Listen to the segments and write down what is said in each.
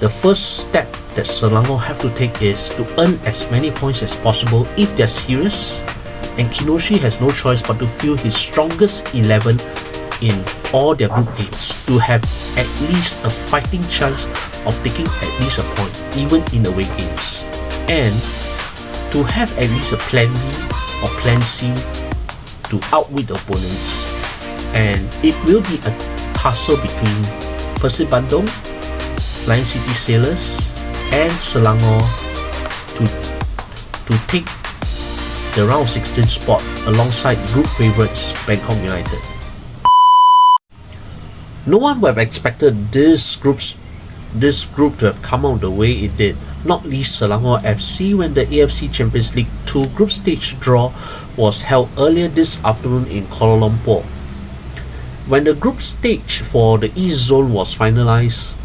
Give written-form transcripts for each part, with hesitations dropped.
the first step that Selangor have to take is to earn as many points as possible if they're serious, and Kinoshi has no choice but to field his strongest 11 in all their group games to have at least a fighting chance of taking at least a point, even in away games, and to have at least a plan B or plan C to outwit the opponents. And it will be a tussle between Persib Bandung, Lion City Sailors, and Selangor to take the round 16 spot alongside group favourites Bangkok United. No one would have expected this group to have come out the way it did, not least Selangor FC, when the AFC Champions League 2 group stage draw was held earlier this afternoon in Kuala Lumpur. When the group stage for the East Zone was finalised,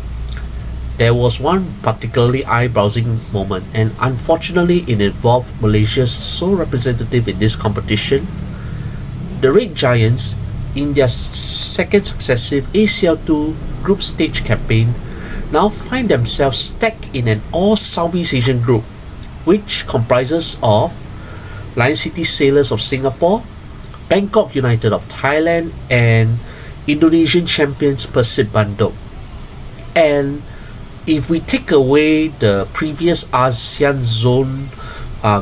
there was one particularly eye-browsing moment, and unfortunately it involved Malaysia's sole representative in this competition. The Red Giants, in their second successive ACL2 group stage campaign, now find themselves stacked in an all-Southeast Asian group, which comprises of Lion City Sailors of Singapore, Bangkok United of Thailand, and Indonesian champions Persib Bandung. And if we take away the previous ASEAN Zone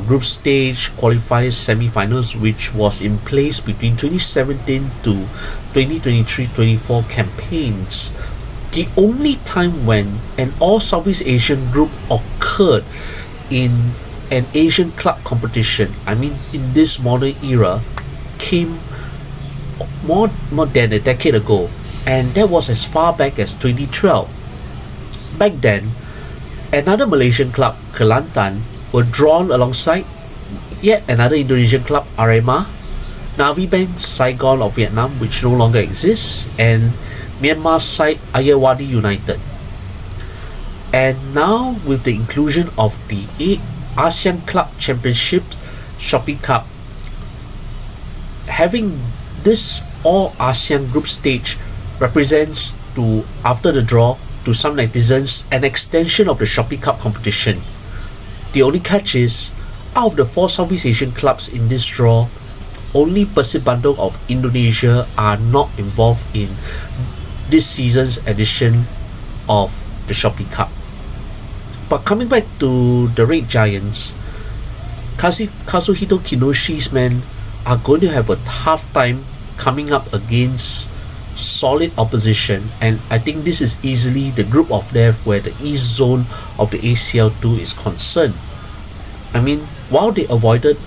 group stage qualifiers semi-finals, which was in place between 2017 to 2023-24 campaigns, the only time when an all-Southeast Asian group occurred in an Asian club competition, in this modern era, came more than a decade ago, and that was as far back as 2012. Back then, another Malaysian club, Kelantan, were drawn alongside yet another Indonesian club, Arema, Navy Bank Saigon of Vietnam, which no longer exists, and Myanmar side Ayeyarwady United. And now, with the inclusion of the ASEAN Club Championships Shopee Cup, having this all ASEAN group stage represents, to after the draw, to some netizens, an extension of the Shopee Cup competition. The only catch is, out of the 4 Southeast Asian clubs in this draw, only Persib Bandung of Indonesia are not involved in this season's edition of the Shopee Cup. But coming back to the Red Giants, Kazuhito Kinoshi's men are going to have a tough time coming up against solid opposition, and I think this is easily the group of death where the East Zone of the ACL2 is concerned. While they avoided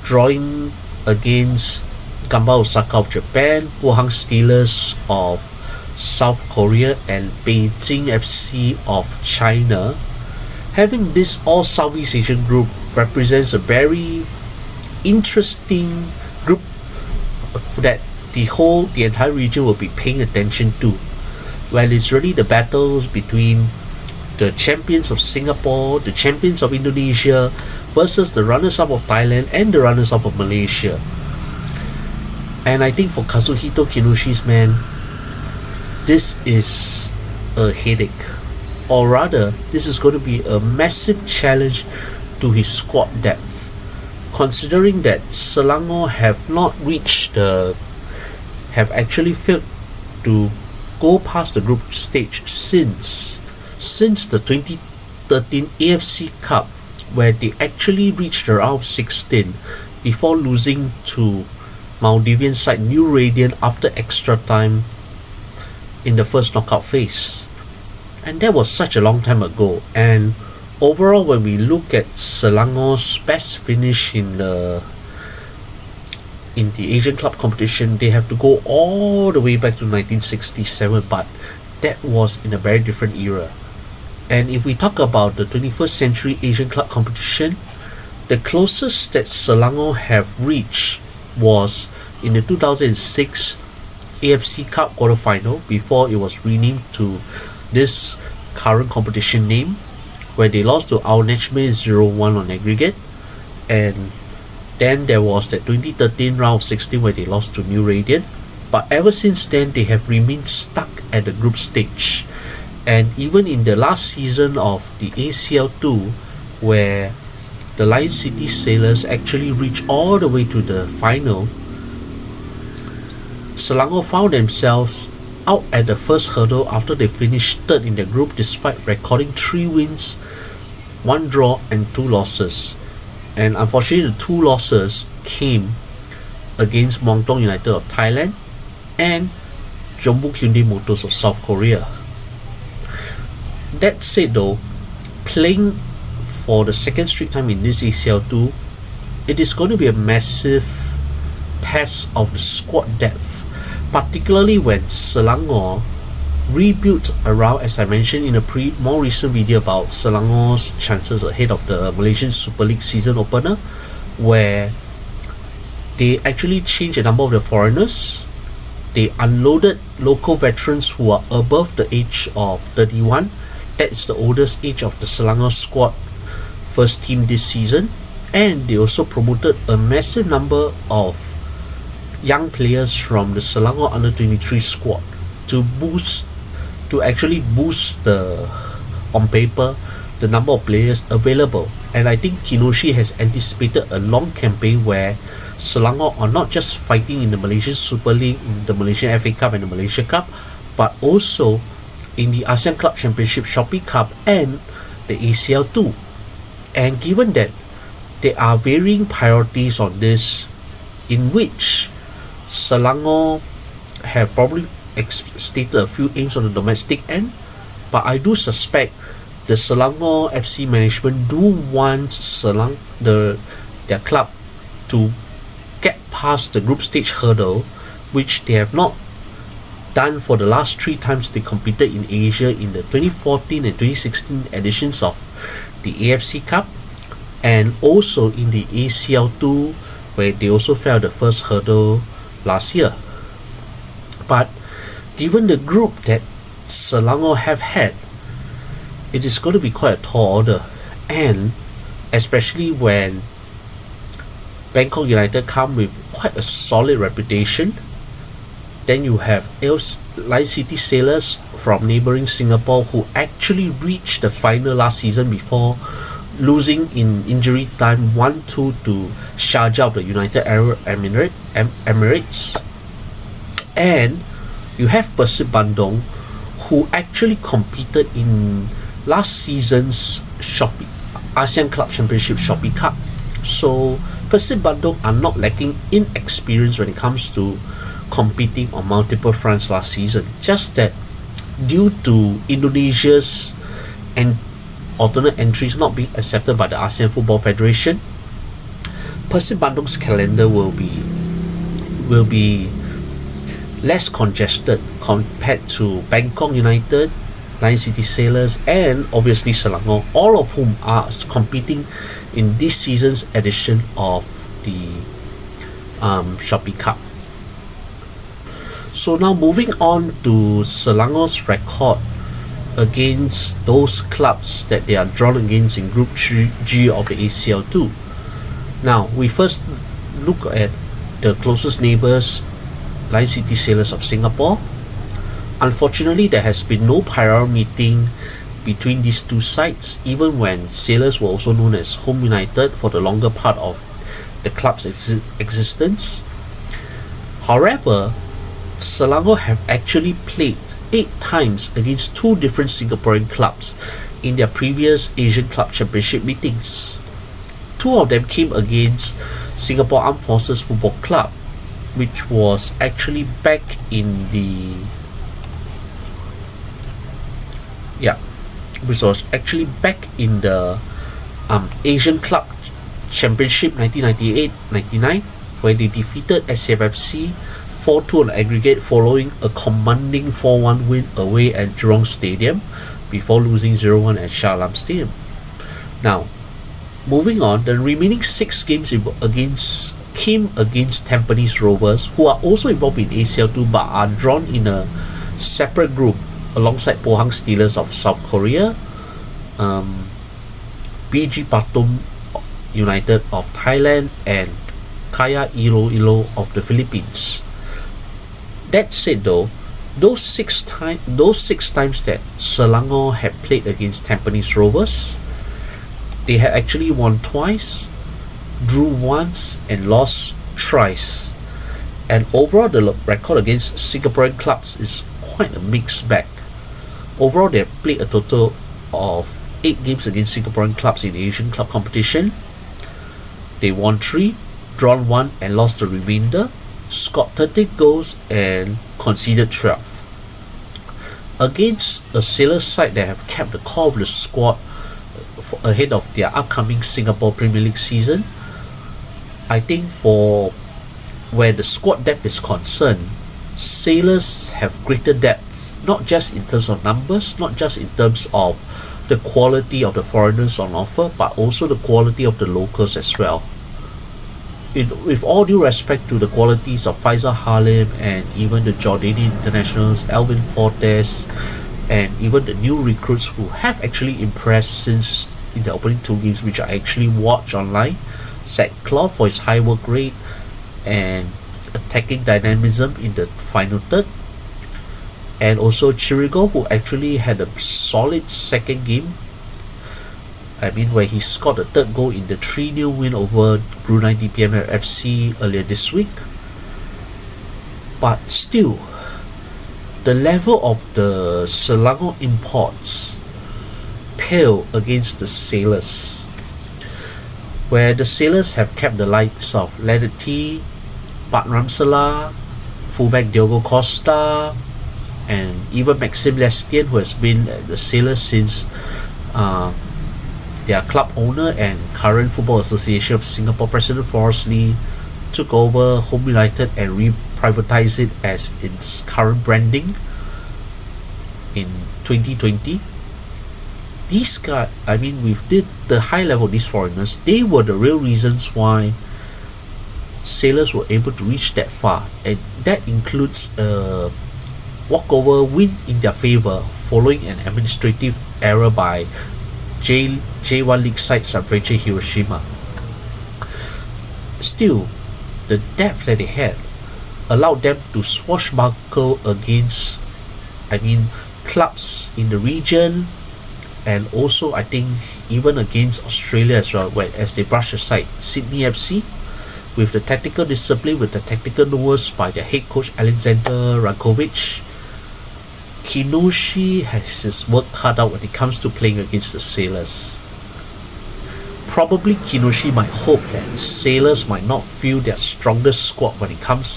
drawing against Gamba Osaka of Japan, Pohang Steelers of South Korea, and Beijing FC of China, having this all Southeast Asian group represents a very interesting group that the entire region will be paying attention to. Well, it's really the battles between the champions of Singapore, the champions of Indonesia, versus the runners-up of Thailand and the runners-up of Malaysia. And I think for Kazuhito Kinoshi's men, this is a headache, or rather, this is going to be a massive challenge to his squad depth, considering that Selangor have actually failed to go past the group stage since the 2013 AFC Cup, where they actually reached the round 16 before losing to Maldivian side New Radiant after extra time in the first knockout phase. And that was such a long time ago. And overall, when we look at Selangor's best finish in the Asian club competition, they have to go all the way back to 1967, but that was in a very different era. And if we talk about the 21st century Asian club competition, the closest that Selangor have reached was in the 2006 AFC Cup quarterfinal, before it was renamed to this current competition name, where they lost to Al Nejmeh 0-1 on aggregate. And then there was that 2013 round 16 where they lost to New Radiant. But ever since then, they have remained stuck at the group stage. And even in the last season of the ACL2, where the Lion City Sailors actually reached all the way to the final, Selangor found themselves out at the first hurdle after they finished third in the group despite recording 3 wins, 1 draw and 2 losses. And unfortunately, the 2 losses came against Muangthong United of Thailand and Jeonbuk Hyundai Motors of South Korea. That said though, playing for the second straight time in this ACL2, it is going to be a massive test of the squad depth, particularly when Selangor rebuilt around, as I mentioned in a more recent video about Selangor's chances ahead of the Malaysian Super League season opener, where they actually changed a number of the foreigners. They unloaded local veterans who are above the age of 31. That is the oldest age of the Selangor squad first team this season. And they also promoted a massive number of young players from the Selangor under-23 squad to actually boost the, on paper, the number of players available. And I think Kinoshi has anticipated a long campaign where Selangor are not just fighting in the Malaysian Super League, in the Malaysian FA Cup and the Malaysia Cup, but also in the ASEAN Club Championship Shopee Cup and the ACL2. And given that there are varying priorities on this, in which Selangor have probably stated a few aims on the domestic end, but I do suspect the Selangor FC management do want their club to get past the group stage hurdle, which they have not done for the last 3 times they competed in Asia in the 2014 and 2016 editions of the AFC Cup, and also in the ACL2, where they also failed the first hurdle last year. But given the group that Selangor have had, it is going to be quite a tall order, and especially when Bangkok United come with quite a solid reputation. Then you have Lion City Sailors from neighbouring Singapore, who actually reached the final last season before losing in injury time 1-2 to Sharjah of the United Arab Emirates. And you have Persib Bandung, who actually competed in last season's ASEAN Club Championship Shopee Cup. So Persib Bandung are not lacking in experience when it comes to competing on multiple fronts last season. Just that due to Indonesia's and alternate entries not being accepted by the ASEAN Football Federation, Persib Bandung's calendar will be less congested compared to Bangkok United, Lion City Sailors, and obviously Selangor, all of whom are competing in this season's edition of the Shopee Cup. So now moving on to Selangor's record against those clubs that they are drawn against in Group G of the ACL2. Now we first look at the closest neighbours, Lion City Sailors of Singapore. Unfortunately, there has been no prior meeting between these two sides, even when Sailors were also known as Home United for the longer part of the club's existence. However, Selangor have actually played 8 times against 2 different Singaporean clubs in their previous Asian Club Championship meetings. 2 of them came against Singapore Armed Forces Football Club, which was actually back in the Asian Club Championship 1998-99, where they defeated SCFFC 4-2 on aggregate following a commanding 4-1 win away at Jurong Stadium before losing 0-1 at Shah Alam Stadium. Now, moving on, the remaining 6 games came against Tampines Rovers, who are also involved in ACL2 but are drawn in a separate group alongside Pohang Steelers of South Korea, BG Patum United of Thailand, and Kaya Iloilo of the Philippines. That said though, those six times that Selangor had played against Tampines Rovers, they had actually won twice, drew once, and lost thrice. And overall, the record against Singaporean clubs is quite a mixed bag. Overall, they have played a total of 8 games against Singaporean clubs in the Asian club competition. They won 3, drawn 1, and lost the remainder, scored 30 goals, and conceded 12. Against a Sailors side that have kept the core of the squad ahead of their upcoming Singapore Premier League season, I think for where the squad depth is concerned, Sailors have greater depth, not just in terms of numbers, not just in terms of the quality of the foreigners on offer, but also the quality of the locals as well. With all due respect to the qualities of Faisal Halim and even the Jordanian internationals, Alvin Fortes, and even the new recruits who have actually impressed since in the opening 2 games, which I actually watched online, Zach Claw for his high work rate and attacking dynamism in the final third, and also Chirigo, who actually had a solid second game. I mean, where he scored the 3rd goal in the 3-0 win over Brunei DPM FC earlier this week. But still, the level of the Selangor imports pale against the Sailors, where the Sailors have kept the likes of Ledity, Pat Ramsala, fullback Diogo Costa, and even Maxime Lestienne, who has been at the Sailors since their club owner and current Football Association of Singapore President Forrest Lee took over Home United and re-privatized it as its current branding in 2020. These guys, I mean, with the high level of these foreigners, they were the real reasons why Sailors were able to reach that far, and that includes a walkover win in their favour following an administrative error by J1 League side Sanfrecce Hiroshima. Still, the depth that they had allowed them to swashbuckle against, clubs in the region, and also I think even against Australia as well, as they brush aside Sydney FC with the tactical discipline, with the tactical knowers by their head coach Alexander Rankovic. Kinoshi has his work cut out when it comes to playing against the Sailors. Probably Kinoshi might hope that Sailors might not feel their strongest squad when it comes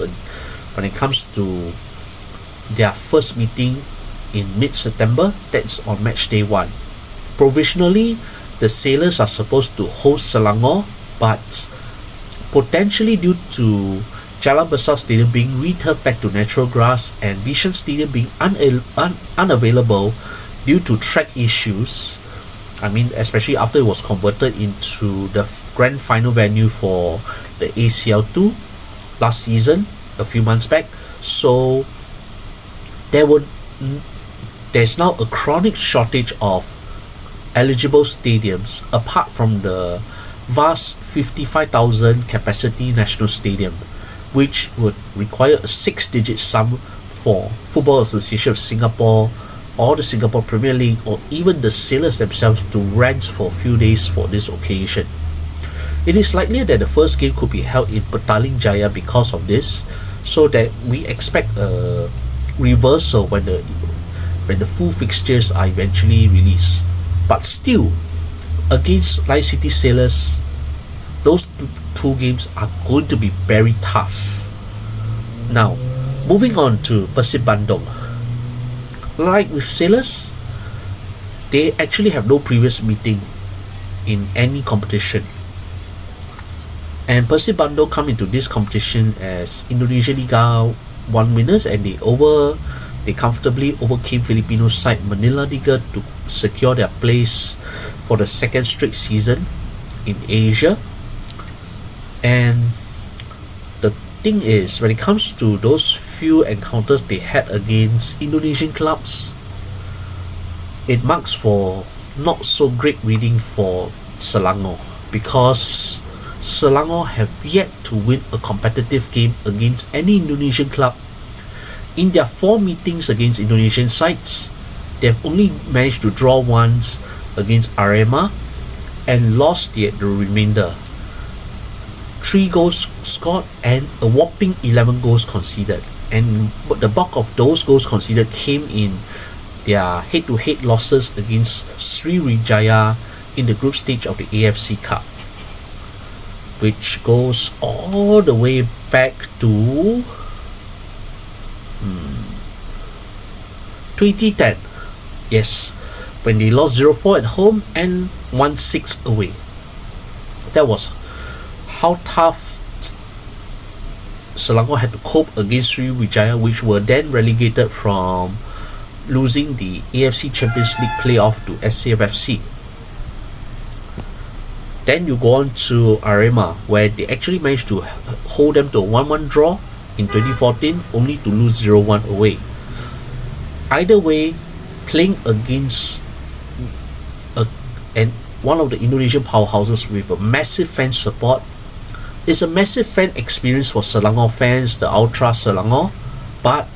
to their first meeting in mid-September. That's on match day 1. Provisionally, the Sailors are supposed to host Selangor, but potentially due to Jalan Besar Stadium being returfed back to natural grass and Bishan Stadium being unavailable due to track issues, especially after it was converted into the grand final venue for the ACL2 last season, a few months back. So there's now a chronic shortage of eligible stadiums apart from the vast 55,000 capacity national stadium, which would require a 6-digit sum for Football Association of Singapore or the Singapore Premier League or even the Sailors themselves to rent for a few days for this occasion. It is likely that the first game could be held in Petaling Jaya because of this, so that we expect a reversal when the full fixtures are eventually released. But still, against Lion City Sailors, those two games are going to be very tough. Now, moving on to Persib Bandung. Like with Sailors, they actually have no previous meeting in any competition. And Persib Bandung come into this competition as Indonesia Liga 1 winners, and they comfortably overcame Filipino side Manila Liga to secure their place for the 2nd straight season in Asia. And the thing is, when it comes to those few encounters they had against Indonesian clubs, it marks for not so great reading for Selangor, because Selangor have yet to win a competitive game against any Indonesian club In their 4 meetings against Indonesian sides, they have only managed to draw once against Arema and lost the remainder. 3 goals scored and a whopping 11 goals conceded. And the bulk of those goals conceded came in their head-to-head losses against Sriwijaya in the group stage of the AFC Cup, which goes all the way back to 2010. Yes, when they lost 0-4 at home and 1-6 away. That was how tough Selangor had to cope against Sriwijaya, which were then relegated from losing the AFC Champions League playoff to SCFFC. Then you go on to Arema, where they actually managed to hold them to a 1-1 draw in 2014, only to lose 0-1 away. Either way, playing against one of the Indonesian powerhouses with a massive fan support is a massive fan experience for Selangor fans, the Ultra Selangor, but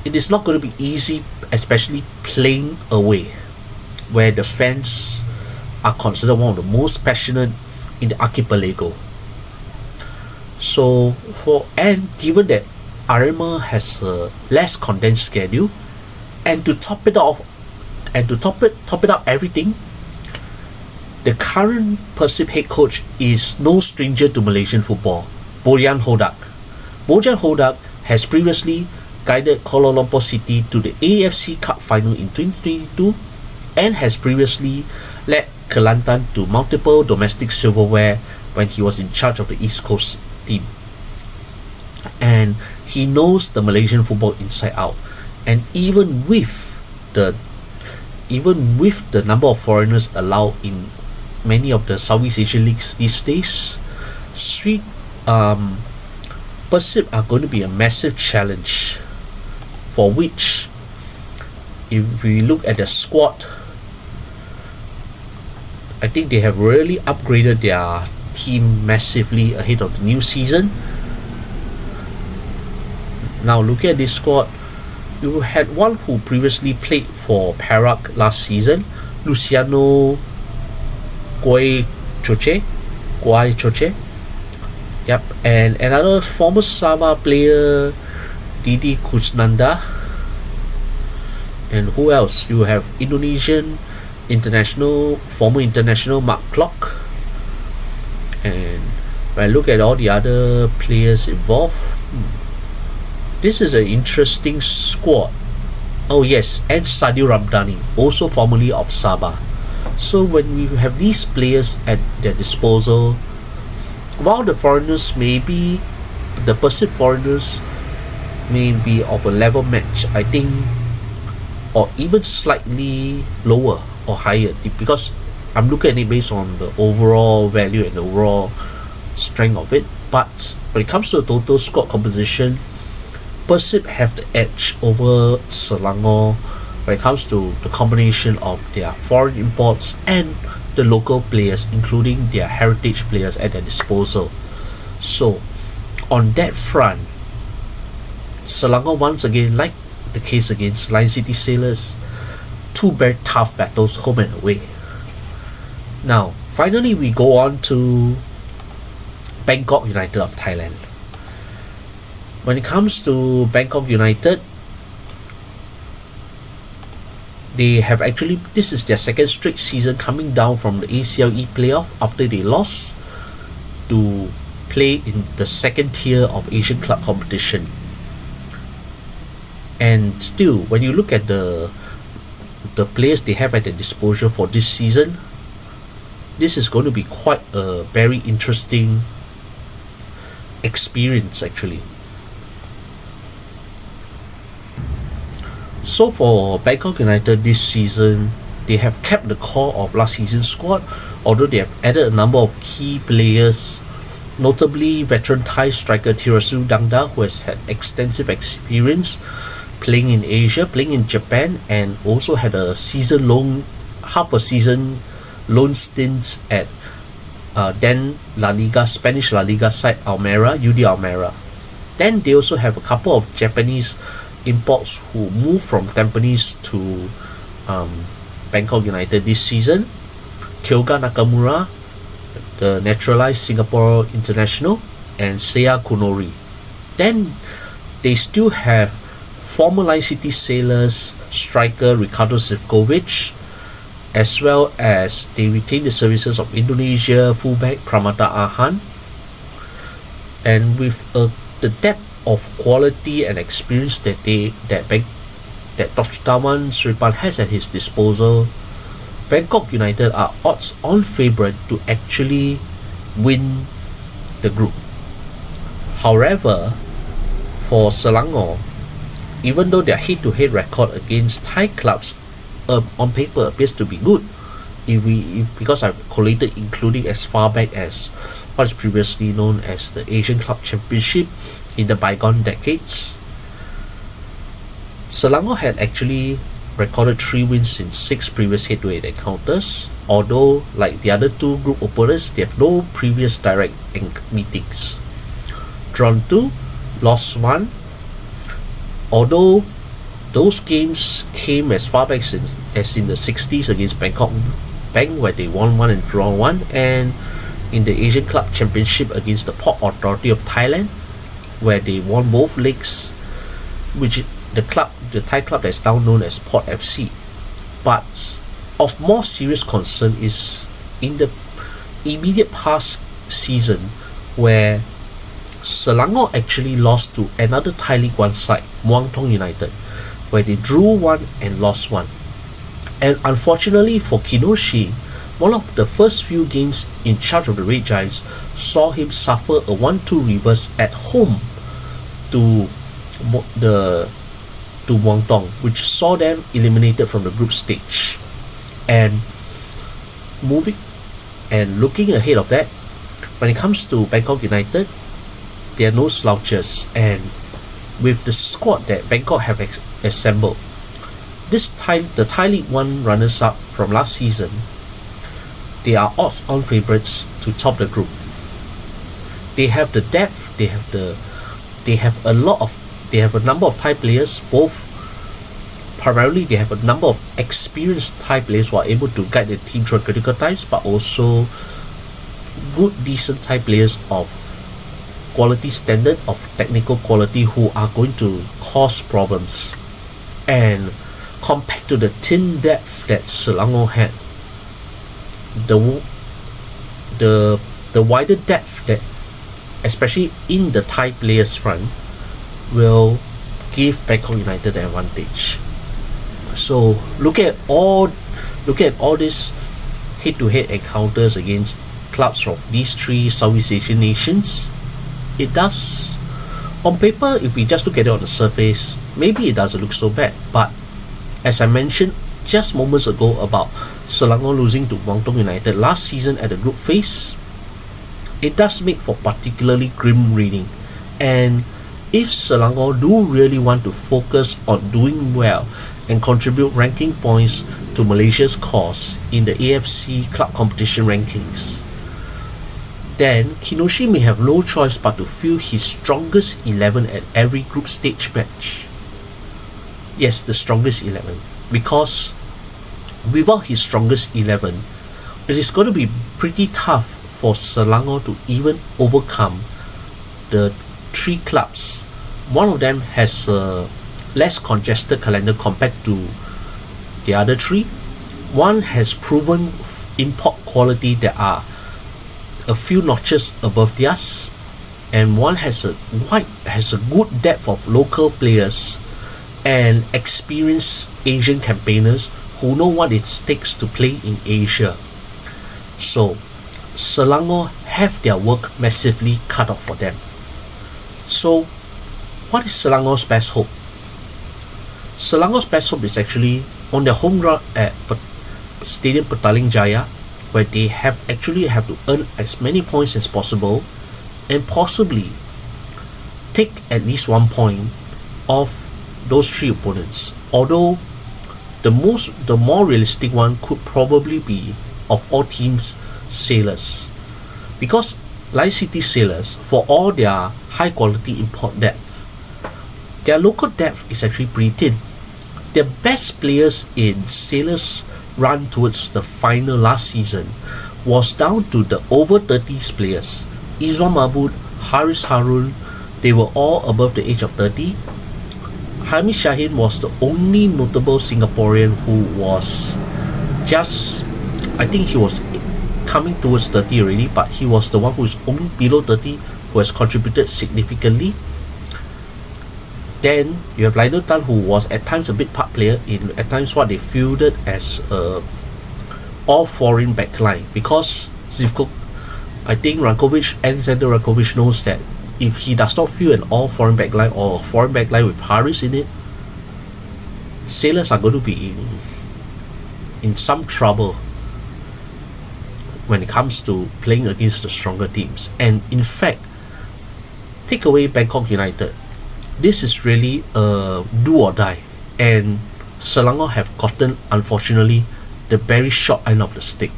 it is not going to be easy, especially playing away, where the fans are considered one of the most passionate in the archipelago. So given that Arema has a less condensed schedule, and to top it up everything, the current Persib head coach is no stranger to Malaysian football, Bojan Hodak. Bojan Hodak has previously guided Kuala Lumpur City to the AFC Cup final in 2022 and has previously led Kelantan to multiple domestic silverware when he was in charge of the East Coast team. And he knows the Malaysian football inside out. And even with the number of foreigners allowed in many of the Southeast Asian leagues these days, Persib are going to be a massive challenge, for which, if we look at the squad, I think they have really upgraded their team massively ahead of the new season. Now looking at this squad, you had one who previously played for Perak last season, Luciano Guai Choche. Yep, and another former Sabah player, Didi Kusnanda. And who else? You have Indonesian former international Mark Klock. And when I look at all the other players involved, this is an interesting squad. Oh yes, and Sadio Ramdhani, also formerly of Sabah. So when we have these players at their disposal, while the Persib foreigners may be of a level match, I think, or even slightly lower or higher, because I'm looking at it based on the overall value and the overall strength of it. But when it comes to the total squad composition, Persib have the edge over Selangor when it comes to the combination of their foreign imports and the local players, including their heritage players at their disposal. So on that front, Selangor, once again, like the case against Lion City Sailors, 2 very tough battles home and away. Now finally we go on to Bangkok United of Thailand. When it comes to Bangkok United, they have actually, this is their second straight season coming down from the ACLE playoff after they lost to play in the second tier of Asian club competition. And still, when you look at the players they have at their disposal for this season, this is going to be quite a very interesting experience actually. So for Bangkok United this season, they have kept the core of last season's squad, although they have added a number of key players, notably veteran Thai striker Thirasu Dangda, who has had extensive experience playing in Asia, playing in Japan, and also had half a season loan stint at then Spanish La Liga side UD Almera. Then they also have a couple of Japanese imports who moved from Tampines to Bangkok United this season. Kyoga Nakamura, the naturalized Singapore international, and Seiya Kunori. Then they still have former Line City Sailors striker Ricardo Zivkovic, as well as they retain the services of Indonesia fullback Pramata Arhan. And with the depth of quality and experience that Dr. Taman Sripan has at his disposal, Bangkok United are odds-on favourite to actually win the group. However, for Selangor, even though their head-to-head record against Thai clubs on paper appears to be good, because I've collated including as far back as what is previously known as the Asian Club Championship in the bygone decades, Selangor had actually recorded 3 wins in 6 previous head-to-head encounters, although like the other 2 group opponents, they have no previous direct meetings. Drawn 2, lost 1, although those games came as far back as in the 60s against Bangkok Bank, where they won 1 and drawn 1, and in the Asian Club Championship against the Port Authority of Thailand, where they won both legs, which the Thai club that is now known as Port FC. But of more serious concern is in the immediate past season, where Selangor actually lost to another Thai League 1 side, Muang Thong United, where they drew 1 and lost 1. And unfortunately for Kinoshi, one of the first few games in charge of the Red Giants saw him suffer a 1-2 reverse at home to Muang Thong, which saw them eliminated from the group stage. And looking ahead of that, when it comes to Bangkok United, they are no slouches, and with the squad that Bangkok have assembled, the Thai League 1 runners-up from last season, they are odds-on favourites to top the group. They have the depth, they have a number of Thai players, primarily they have a number of experienced Thai players who are able to guide the team through critical times, but also good, decent Thai players of quality standard, of technical quality, who are going to cause problems. And compared to the thin depth that Selangor had, the wider depth that, especially in the Thai players front, will give Bangkok United the advantage. So look at all these head-to-head encounters against clubs from these 3 Southeast Asian nations. It does, on paper, if we just look at it on the surface, maybe it doesn't look so bad. But as I mentioned just moments ago about Selangor losing to Muang Thong United last season at the group phase, it does make for particularly grim reading. And if Selangor do really want to focus on doing well and contribute ranking points to Malaysia's cause in the AFC club competition rankings, then Kinoshi may have no choice but to field his strongest 11 at every group stage match. Yes, the strongest 11. Because without his strongest 11, it is going to be pretty tough for Selangor to even overcome the 3 clubs. One of them has a less congested calendar compared to the other 3. One has proven import quality that are a few notches above theirs, and one has a good depth of local players and experienced Asian campaigners who know what it takes to play in Asia. So Selangor have their work massively cut out for them. So what is Selangor's best hope? Selangor's best hope is actually on their home ground at Stadium Petaling Jaya, where they have to earn as many points as possible and possibly take at least 1 point off those 3 opponents. Although the more realistic one could probably be, of all teams, Sailors, because Line City Sailors, for all their high quality import depth, their local depth is actually pretty thin. Their best players in Sailors' run towards the final last season was down to the over 30s players. Izwan Mahmud, Haris Harun, they were all above the age of 30. Hamid Shaheen was the only notable Singaporean who was just, I think he was coming towards 30 already, but he was the one who is only below 30 who has contributed significantly. Then you have Lionel Tan, who was at times a big part player in at times what they fielded as a all foreign backline, because Zivko, I think Rankovic and Zander Rankovic knows that if he does not field an all foreign backline or a foreign backline with Haris in it, Sailors are going to be in some trouble when it comes to playing against the stronger teams. And in fact, take away Bangkok United, this is really a do or die, and Selangor have gotten, unfortunately, the very short end of the stick.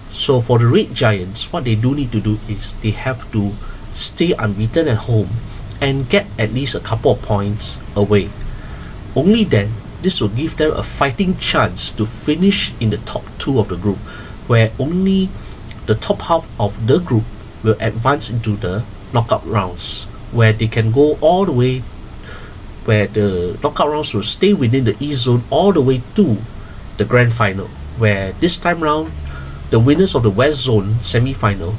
So for the Red Giants, what they do need to do is they have to stay unbeaten at home and get at least a couple of points away. Only then this will give them a fighting chance to finish in the top 2 of the group, where only the top half of the group will advance into the knockout rounds, where they can go all the way, where the knockout rounds will stay within the East Zone all the way to the grand final, where this time round the winners of the West Zone semi-final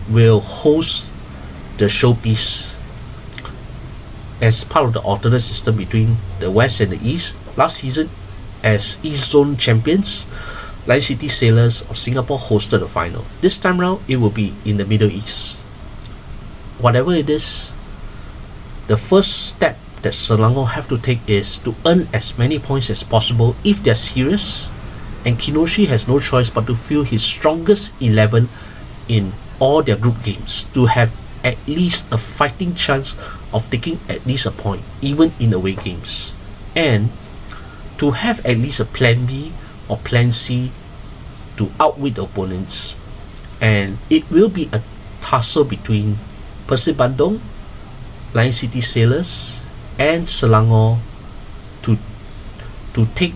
will host the showpiece as part of the alternate system between the West and the East. Last season, as East Zone champions, Lion City Sailors of Singapore hosted the final. This time round, it will be in the Middle East. Whatever it is, the first step that Selangor have to take is to earn as many points as possible if they're serious, and Kinoshi has no choice but to field his strongest 11 in all their group games to have at least a fighting chance of taking at least a point, even in away games, and to have at least a plan B or plan C to outwit the opponents. And it will be a tussle between Persib Bandung, Lion City Sailors, and Selangor to take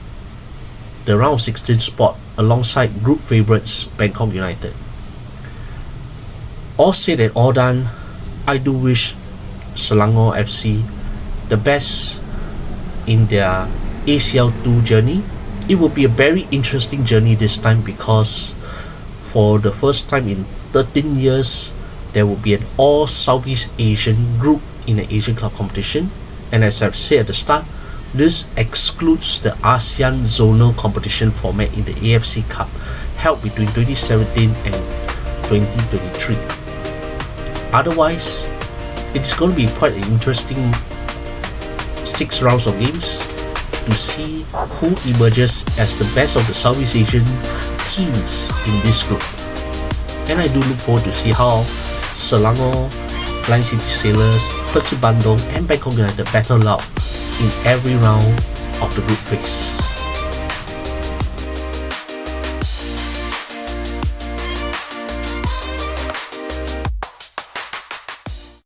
the round of 16 spot alongside group favourites Bangkok United. All said and all done, I do wish Selangor FC the best in their ACL2 journey. It will be a very interesting journey this time, because for the first time in 13 years, there will be an all Southeast Asian group in an Asian Club competition. And as I've said at the start, this excludes the ASEAN zonal competition format in the AFC Cup held between 2017 and 2023. Otherwise, it's going to be quite an interesting 6 rounds of games to see who emerges as the best of the Southeast Asian teams in this group. And I do look forward to see how Selangor, Lion City Sailors, Persib Bandung and Bangkok United battle out in every round of the group phase.